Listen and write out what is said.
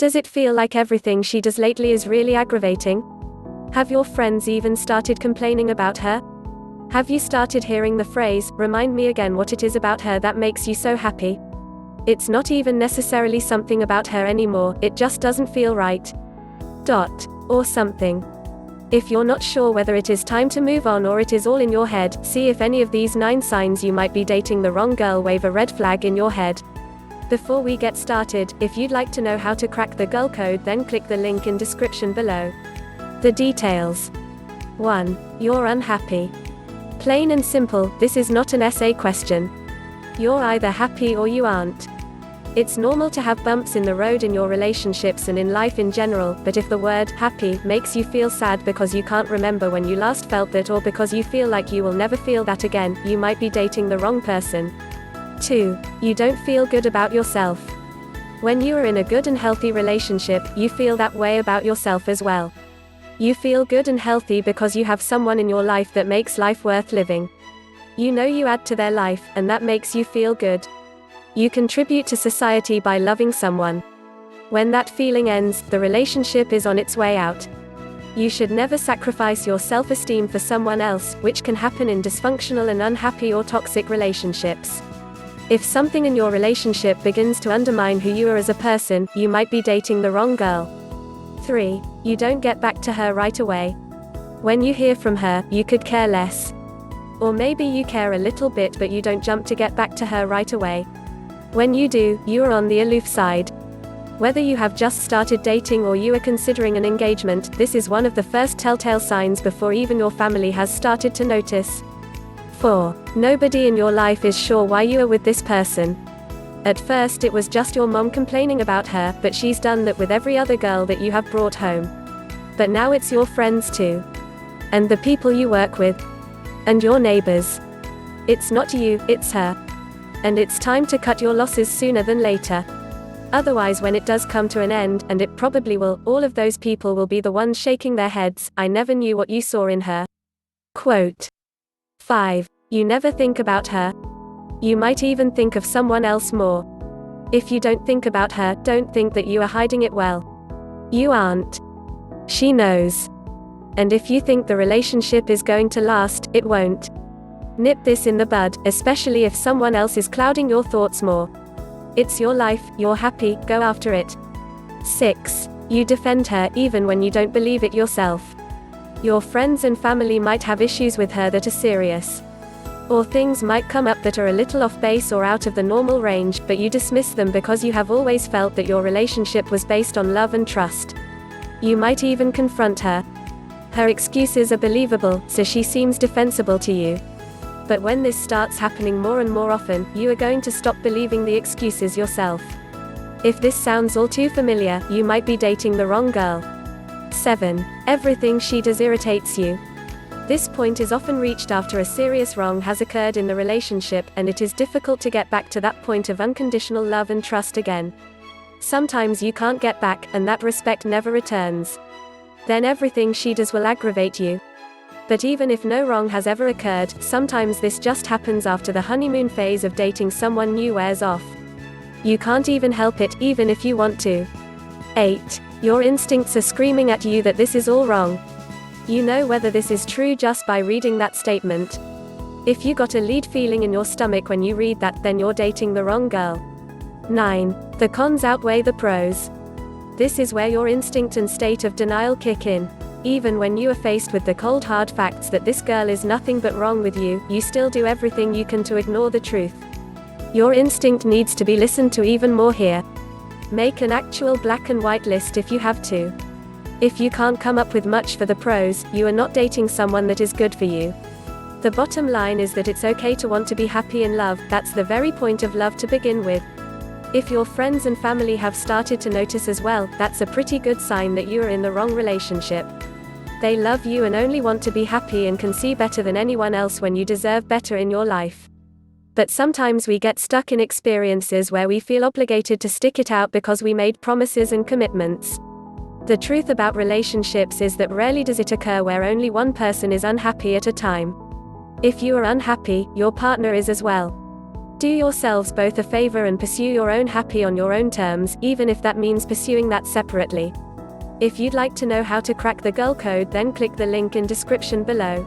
Does it feel like everything she does lately is really aggravating? Have your friends even started complaining about her? Have you started hearing the phrase, "Remind me again what it is about her that makes you so happy"? It's not even necessarily something about her anymore, it just doesn't feel right. Or something. If you're not sure whether it is time to move on or it is all in your head, see if any of these 9 signs you might be dating the wrong girl wave a red flag in your head. Before we get started, if you'd like to know how to crack the girl code, then click the link in description below. The details. 1. You're unhappy. Plain and simple, this is not an essay question. You're either happy or you aren't. It's normal to have bumps in the road in your relationships and in life in general, but if the word happy makes you feel sad because you can't remember when you last felt that, or because you feel like you will never feel that again, you might be dating the wrong person. 2. You don't feel good about yourself. When you are in a good and healthy relationship, you feel that way about yourself as well. You feel good and healthy because you have someone in your life that makes life worth living. You know you add to their life, and that makes you feel good. You contribute to society by loving someone. When that feeling ends, the relationship is on its way out. You should never sacrifice your self-esteem for someone else, which can happen in dysfunctional and unhappy or toxic relationships. If something in your relationship begins to undermine who you are as a person, you might be dating the wrong girl. 3. You don't get back to her right away. When you hear from her, you could care less. Or maybe you care a little bit, but you don't jump to get back to her right away. When you do, you are on the aloof side. Whether you have just started dating or you are considering an engagement, this is one of the first telltale signs before even your family has started to notice. 4. Nobody in your life is sure why you are with this person. At first it was just your mom complaining about her, but she's done that with every other girl that you have brought home. But now it's your friends too. And the people you work with. And your neighbors. It's not you, it's her. And it's time to cut your losses sooner than later. Otherwise, when it does come to an end, and it probably will, all of those people will be the ones shaking their heads, "I never knew what you saw in her." Quote. 5. You never think about her. You might even think of someone else more. If you don't think about her, don't think that you are hiding it well. You aren't. She knows. And if you think the relationship is going to last, it won't. Nip this in the bud, especially if someone else is clouding your thoughts more. It's your life, you're happy, go after it. 6. You defend her, even when you don't believe it yourself. Your friends and family might have issues with her that are serious. Or things might come up that are a little off base or out of the normal range, but you dismiss them because you have always felt that your relationship was based on love and trust. You might even confront her. Her excuses are believable, so she seems defensible to you. But when this starts happening more and more often, you are going to stop believing the excuses yourself. If this sounds all too familiar, you might be dating the wrong girl. 7. Everything she does irritates you. This point is often reached after a serious wrong has occurred in the relationship, and it is difficult to get back to that point of unconditional love and trust again. Sometimes you can't get back, and that respect never returns. Then everything she does will aggravate you. But even if no wrong has ever occurred, sometimes this just happens after the honeymoon phase of dating someone new wears off. You can't even help it, even if you want to. 8. Your instincts are screaming at you that this is all wrong. You know whether this is true just by reading that statement. If you got a lead feeling in your stomach when you read that, then you're dating the wrong girl. 9. The cons outweigh the pros. This is where your instinct and state of denial kick in. Even when you are faced with the cold hard facts that this girl is nothing but wrong with you, you still do everything you can to ignore the truth. Your instinct needs to be listened to even more here. Make an actual black and white list if you have to. If you can't come up with much for the pros, you are not dating someone that is good for you. The bottom line is that it's okay to want to be happy in love, that's the very point of love to begin with. If your friends and family have started to notice as well, that's a pretty good sign that you are in the wrong relationship. They love you and only want to be happy and can see better than anyone else when you deserve better in your life. But sometimes we get stuck in experiences where we feel obligated to stick it out because we made promises and commitments. The truth about relationships is that rarely does it occur where only one person is unhappy at a time. If you are unhappy, your partner is as well. Do yourselves both a favor and pursue your own happy on your own terms, even if that means pursuing that separately. If you'd like to know how to crack the girl code, then click the link in description below.